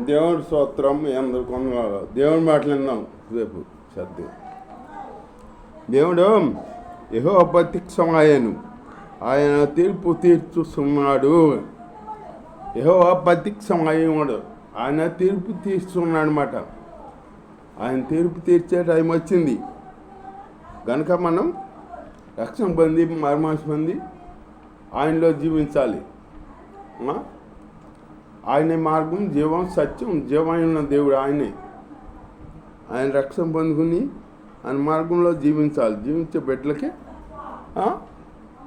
దేవుడి స్తోత్రం ఎందుకు దేవుడి మాటలు విన్నాం రేపు సత్యం. దేవుడు యెహోవా ప్రత్యక్షమాయెను, ఆయన తీర్పు తీర్చుస్తున్నాడు. యెహోవా ప్రత్యక్షమయ్యాడు, ఆయన తీర్పు తీర్చున్నాడు అన్నమాట. ఆయన తీర్పు తీర్చే టైం వచ్చింది కనుక మనం రక్షణ పొంది మర్మాంస పొంది ఆయనలో జీవించాలి. ఆయనే మార్గం, జీవం, సత్యం, జీవమైన దేవుడు ఆయనే. ఆయన రక్షణ పొందుకుని ఆయన మార్గంలో జీవించాలి. జీవించే బిడ్డలకి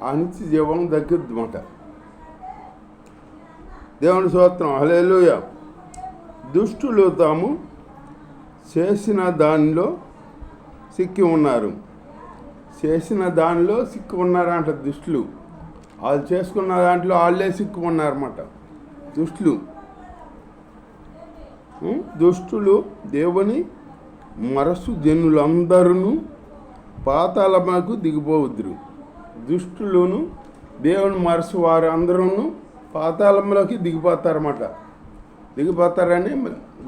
అనిత్య జీవం దగ్గరమాట. దేవుని స్తోత్రం, హల్లెలూయా. దుష్టులు తాము చేసిన దానిలో సిక్కి ఉన్నారు. చేసిన దానిలో సిక్కి ఉన్నారంట దుష్టులు. వాళ్ళు చేసుకున్న దాంట్లో వాళ్ళే సిక్కు ఉన్నారన్నమాట దుష్టులు. దుష్టులు దేవుని మరసు జనులందరూ పాతాళమునకు దిగిపోవద్దురు. దుష్టులను దేవుని మరసు వారు అందరూ పాతాళంలోకి దిగిపోతారన్నమాట. దిగిపోతారని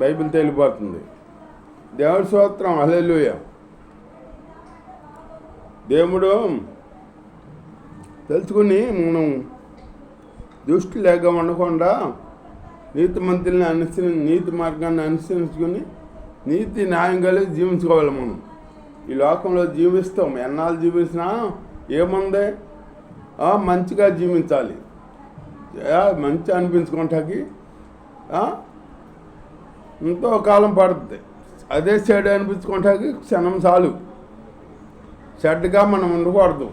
బైబిల్ తెలియబోతుంది. దేవుడి స్తోత్రం, హల్లెలూయా. దేవుడు తెలుసుకుని మనం దుష్టులేగా ఉండకుండా నీతి మార్గాన్ని అనుసరించుకుని నీతి న్యాయం కలిగి జీవించుకోవాలి. మనం ఈ లోకంలో జీవిస్తాం, ఎన్నాళ్ళు జీవించినా ఏముంది, మంచిగా జీవించాలి. మంచి అనిపించుకుంటాకి ఎంతో కాలం పడుతుంది. అదే చెడు అనిపించుకుంటాకి క్షణం చాలు. చెడ్డగా మనం ఉండకూడదు.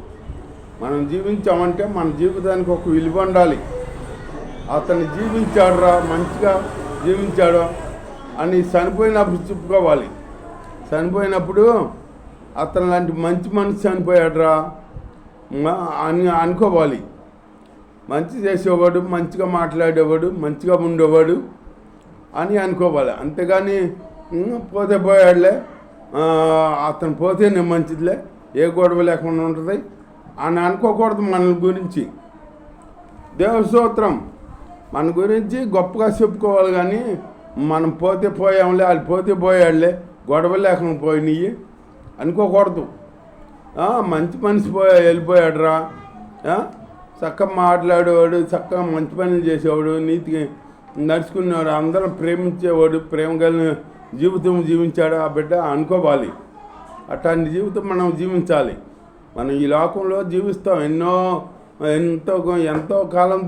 మనం జీవించామంటే మన జీవితానికి ఒక విలువ ఉండాలి. అతను జీవించాడురా, మంచిగా జీవించాడు అని చనిపోయినప్పుడు చెప్పుకోవాలి. చనిపోయినప్పుడు అతను లాంటి మంచి మనిషి చనిపోయాడురా అని అనుకోవాలి. మంచి చేసేవాడు, మంచిగా మాట్లాడేవాడు, మంచిగా ఉండేవాడు అని అనుకోవాలి. అంతేగాని పోతే పోయాడులే, అతను పోతేనే మంచిదిలే, ఏ గొడవ లేకుండా ఉంటుంది అని అనుకోకూడదు. మన గురించి దేవుని స్తోత్రం, మన గురించి గొప్పగా చెప్పుకోవాలి. కానీ మనం పోతే పోయాంలే, వాళ్ళు పోతే పోయాడులే, గొడవ లేకుండా పోయినాయి అనుకోకూడదు. మంచి మనిషి వెళ్ళిపోయాడురా, చక్కగా మాట్లాడేవాడు, చక్కగా మంచి పనులు చేసేవాడు, నీతికి నడుచుకునేవాడు, అందరం ప్రేమించేవాడు, ప్రేమ కలిగిన జీవితం జీవించాడు ఆ బిడ్డ అనుకోవాలి. అట్లాంటి జీవితం మనం జీవించాలి. మనం ఈ లోకంలో జీవిస్తాం, ఎంతో కాలం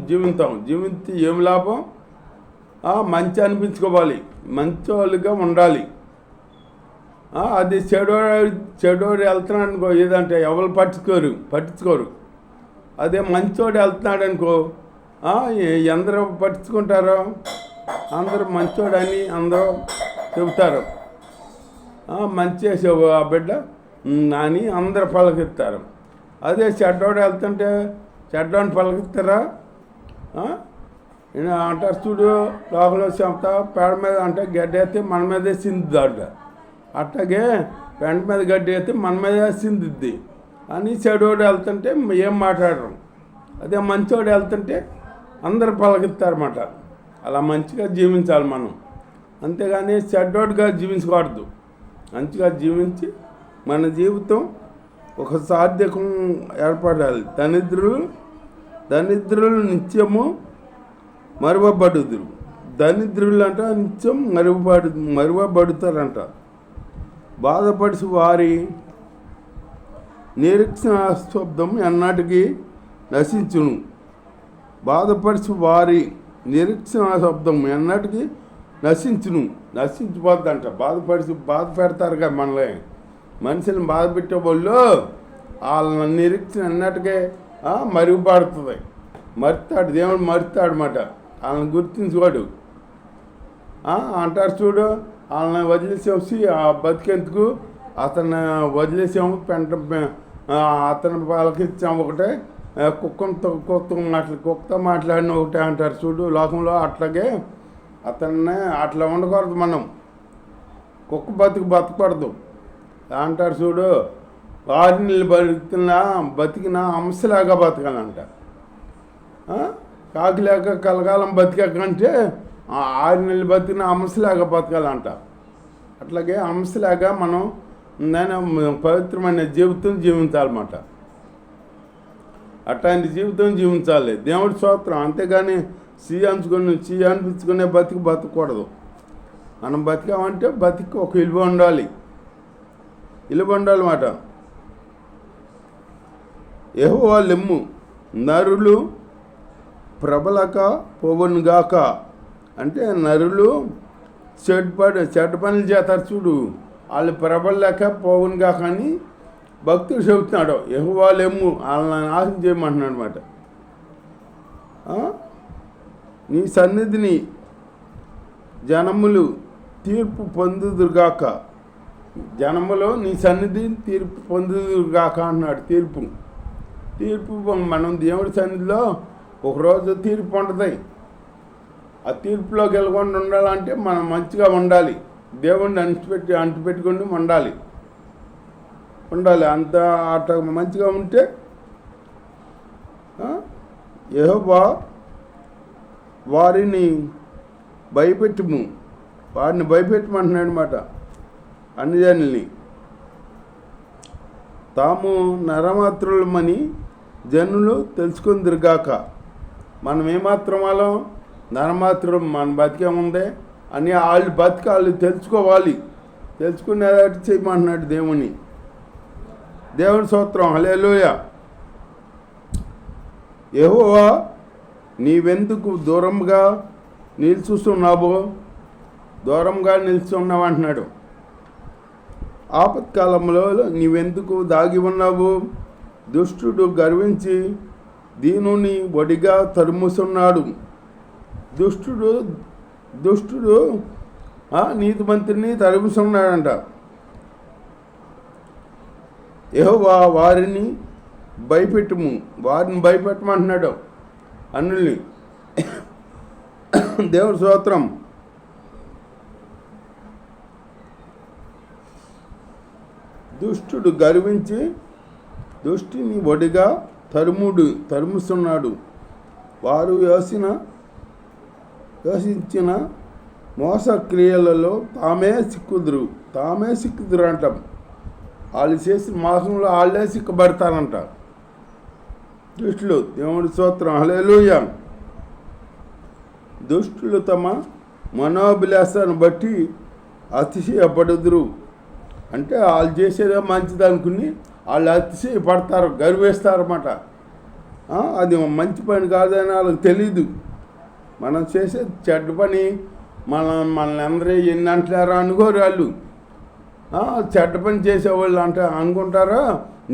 జీవిస్తాం. జీవించి ఏం లాభం? మంచి అనిపించుకోవాలి, మంచి వాళ్ళుగా ఉండాలి. అది చెడోడు వెళ్తున్నాడు అనుకో, ఏదంటే ఎవరు పట్టించుకోరు. అదే మంచోడు వెళ్తున్నాడు అనుకో, ఎందరో పట్టించుకుంటారో, అందరూ మంచోడని అందరూ చెబుతారు. మంచి చేసేవు ఆ బిడ్డ అని అందరు పలకిస్తారు. అదే చెడ్డోడు వెళ్తుంటే చెడ్డోని పలకిస్తారా? అంటారు చూడు, లోపల చెప్త పేడ మీద అంటే గడ్డి వేస్తే మన మీదే సిందుద్ది. అట్లాగే పెంట మీద గడ్డి వేస్తే మన మీద సిందుద్ది అని చెడోడు వెళ్తుంటే ఏం మాట్లాడరు. అదే మంచోడు వెళ్తుంటే అందరు పలకిస్తారన్నమాట. అలా మంచిగా జీవించాలి మనం, అంతేగాని చెడ్డోడుగా జీవించకూడదు. మంచిగా జీవించి మన జీవితం ఒక సాధ్యకం ఏర్పడాలి. దరిద్రులు నిత్యము మరువబడుదురు. దరిద్రులు అంట నిత్యం మరువబడుతారంట. బాధపడిసి వారి నిరీక్షణ శబ్దం ఎన్నటికీ నశించును. బాధపడిసి వారి నిరీక్షణ శబ్దం ఎన్నటికీ నశించిపోద్దంట. బాధ పెడతారుగా మనలే, మనిషిని బాధ పెట్టే వాళ్ళు వాళ్ళ నిరీక్షణ అన్నట్టుగా మరుగుపడుతుంది. మరుతాడు, దేవుడు మరుతాడు అన్నమాట. వాళ్ళని గుర్తించుకోడు. అంటారు చూడు, వాళ్ళని వదిలేసేసి బతికేందుకు అతను వదిలేసాము, అతని వాళ్ళకి ఇచ్చాము ఒకటే, కుక్కతో మాట్లాడిన ఒకటే అంటారు చూడు లోకంలో. అట్లాగే అతన్ని అట్లా ఉండకూడదు. మనం కుక్క బతకూడదు అంటారు చూడు. వారిని బతికిన అంశలాగా బతకాలంట. కాకి లేక కలకాలం బతికంటే 6 నెలలు బతికిన అంశలాగా బతకాలంట. అట్లాగే అంశలాగా మనం నేను పవిత్రమైన జీవితం జీవించాలన్నమాట. అట్లాంటి జీవితం జీవించాలి. దేవుడి స్తోత్రం. అంతేగాని అనిపించుకునే బతకూడదు. మనం బతికామంటే బతికి ఒక విలువ ఉండాలి మాట. యెహోవా లెమ్ము, నరులు ప్రబలక పోవునుగాక. అంటే నరులు చెడ్డ పనులు చేస్తారు చూడు, వాళ్ళు ప్రబలలేక పోవునుగాక అని భక్తుడు చెబుతున్నాడు. యెహోవా లెమ్ము, వాళ్ళని నాశనం చేయమంటున్నాడు అనమాట. నీ సన్నిధిని జనములు తీర్పు పొందుదురుగాక. జనములో నీ సన్నిధి తీర్పు పొందుదురుగాక అంటున్నాడు. తీర్పు మనం దేవుడి సన్నిధిలో ఒకరోజు తీర్పు ఉంటుంది. ఆ తీర్పులోకి వెళ్ళకుండా ఉండాలంటే మనం మంచిగా ఉండాలి. దేవుడిని అంటిపెట్టుకుని ఉండాలి. అంత అట్ట మంచిగా ఉంటే యెహోవా వారిని భయపెట్టమంటున్నాడు అన్నమాట. అన్ని జనుల్ని తాము నరమాత్రులమని జనులు తెలుసుకుందిరుగాక. మనం ఏమాత్రం వాళ్ళం, నరమాత్రం మన బతికేముందే అని వాళ్ళు తెలుసుకోవాలి. తెలుసుకునేటట్టు చేయమంటున్నాడు దేవుని స్తోత్రం. హల్లెలూయా. యెహోవా నీవెందుకు దూరంగా నిలుచున్నావు అంటున్నాడు. ఆపత్కాలంలో నీవెందుకు దాగి ఉన్నావు? దుష్టుడు గర్వించి దీనుని వడిగా తరుముతున్నాడు. దుష్టుడు నీతిమంతుని తరుముతున్నాడంట. యెహోవా వారిని భయపెట్టమంటున్నాడు అన్నుల్ని. దేవుని స్తోత్రం. దుష్టుడు గర్వించి దుష్టిని వడిగా తరుముస్తున్నాడు. వారు యోచించిన మోసక్రియలలో తామే సిక్కుదురు అంటాం. వాళ్ళు చేసిన మోసంలో వాళ్ళే సిక్కుపడతారంట దుష్టులు. దేవుడి స్తోత్రం. హల్లెలూయా. దుష్టులు తమ మనోభిలాసాన్ని బట్టి అతిశయపడుదురు. అంటే వాళ్ళు చేసేదే మంచిది అనుకుని వాళ్ళు అతిశయపడతారు, గర్వేస్తారన్నమాట. అది మంచి పని కాదని వాళ్ళకి తెలీదు. మనం చేసే చెడ్డ పని మనల్ని అందరూ ఎన్ని అంటున్నారో అనుకోరు వాళ్ళు. చెడ్డ పని చేసేవాళ్ళు అనుకుంటారో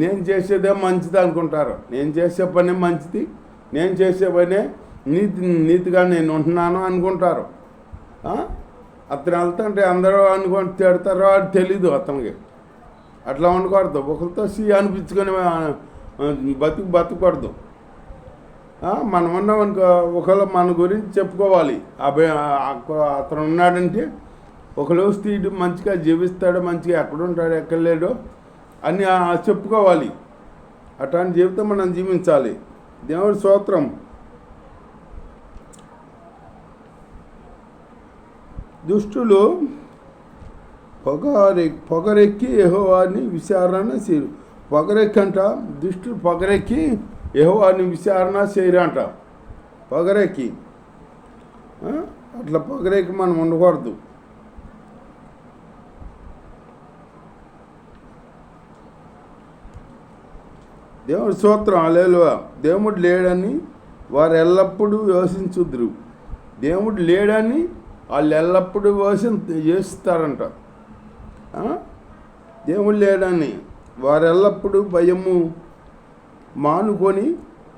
నేను చేసేదే మంచిది అనుకుంటారు. నేను చేసే పనే మంచిది, నేను చేసే పనే నీతిగా నేను ఉంటున్నాను అనుకుంటారు. అతను వెళ్తుంటే అందరూ తిడతారో అది తెలీదు అతనికి. అట్లా ఉండకూడదు. ఒకరితో అనిపించుకొని బతకూడదు. మనం ఉన్నామనుకో, ఒకళ్ళు మన గురించి చెప్పుకోవాలి. అతను ఉన్నాడంటే ఒకళ్ళు స్త్రీడు మంచిగా జీవిస్తాడు, మంచిగా ఎక్కడుంటాడు ఎక్కడ లేడో అని చెప్పుకోవాలి. అట్లాంటి జీవితం మనం జీవించాలి. దేవుడి స్తోత్రం. దుష్టులు పొగరెక్కి యెహోవాని విచారణ చేయరు. పొగరెక్కంట దుష్టులు పొగరెక్కి యెహోవాని విచారణ చేయరంట. పొగరెక్కి అట్లా పొగరెక్కి మనం ఉండకూడదు. దేవుడి స్తోత్రం. హల్లెలూయా. దేవుడు లేడని వారు ఎల్లప్పుడూ యోచించుదురు. దేవుడు లేడని వాళ్ళు ఎల్లప్పుడూ చేస్తారంట. దేవుడు లేడని వారు ఎల్లప్పుడూ భయము మానుకొని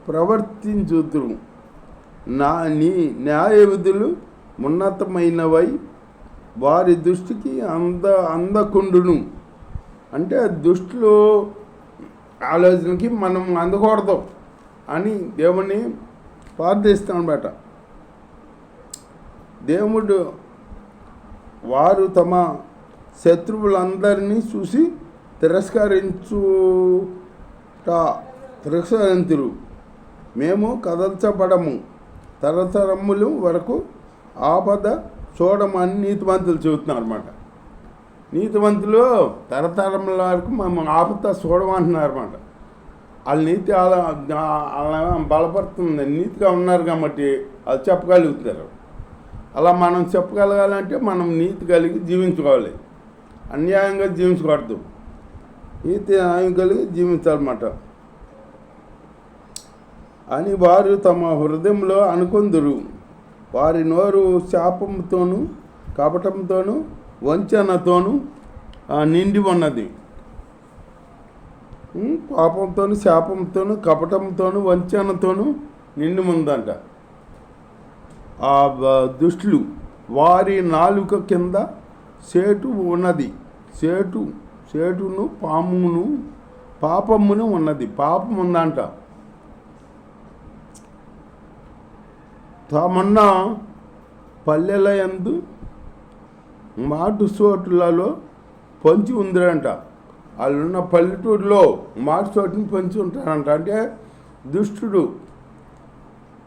ప్రవర్తించుదురు. నీ న్యాయ విధులు ఉన్నతమైనవై వారి దృష్టికి అందకుండును. అంటే దుష్టులు ఆలోచనకి మనం అందకూడదు అని దేవుణ్ణి ప్రార్థిస్తాం అన్నమాట. దేవుడు వారు తమ శత్రువులందరినీ చూసి తిరస్కరింతురు. మేము కదల్చబడము, తరతరములు వరకు ఆపద చూడమని నీతిమంతులు చెబుతున్నారు అనమాట. నీతిమంతులు తరతరముల వరకు మేము ఆపద చూడమంటున్నారు అనమాట. వాళ్ళ నీతి అలా బలపడుతుంది, నీతిగా ఉన్నారు కాబట్టి అది చెప్పగలుగుతారు. అలా మనం చెప్పగలగాలంటే మనం నీతి కలిగి జీవించుకోవాలి, అన్యాయంగా జీవించకూడదు, నీతి న్యాయం కలిగి జీవించాలన్నమాట అని వారు తమ హృదయంలో అనుకొందురు. వారి నోరు శాపంతోనూ కపటంతోనూ వంచనతోనూ నిండి ఉన్నది. పాపంతోనూ శాపంతోనూ కపటంతోనూ వంచనతోనూ నిండి ఉందంట. ఆ దుష్టులు వారి నాలుక కింద సేటు ఉన్నది. సేటును పాపమును ఉన్నది. పాపం ఉందంట. తామున్న పల్లెల యందు మాటు చోటులలో పంచి ఉందిరంట. వాళ్ళున్న పల్లెటూరులో మాటు చోటుని పంచి ఉంటారంట. అంటే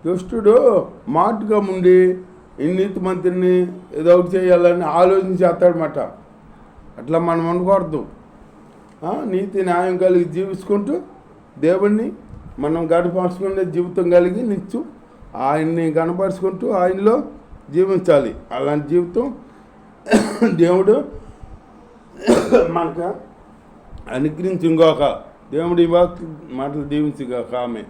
దుష్టుడు మాటుగా ఉండి ఈ నీతి మంత్రిని ఏదో ఒకటి చేయాలని ఆలోచించేస్తాడనమాట. అట్లా మనం ఉండకూడదు. నీతి న్యాయం కలిగి జీవించుకుంటూ దేవుణ్ణి మనం గడపరుచుకునే జీవితం కలిగి నిత్యం ఆయన్ని కనపరుచుకుంటూ ఆయనలో జీవించాలి. అలాంటి జీవితం దేవుడు మనకు అనుగ్రహించి ఇంకొక దేవుడి మాటలు దీవించుగాక. ఆమె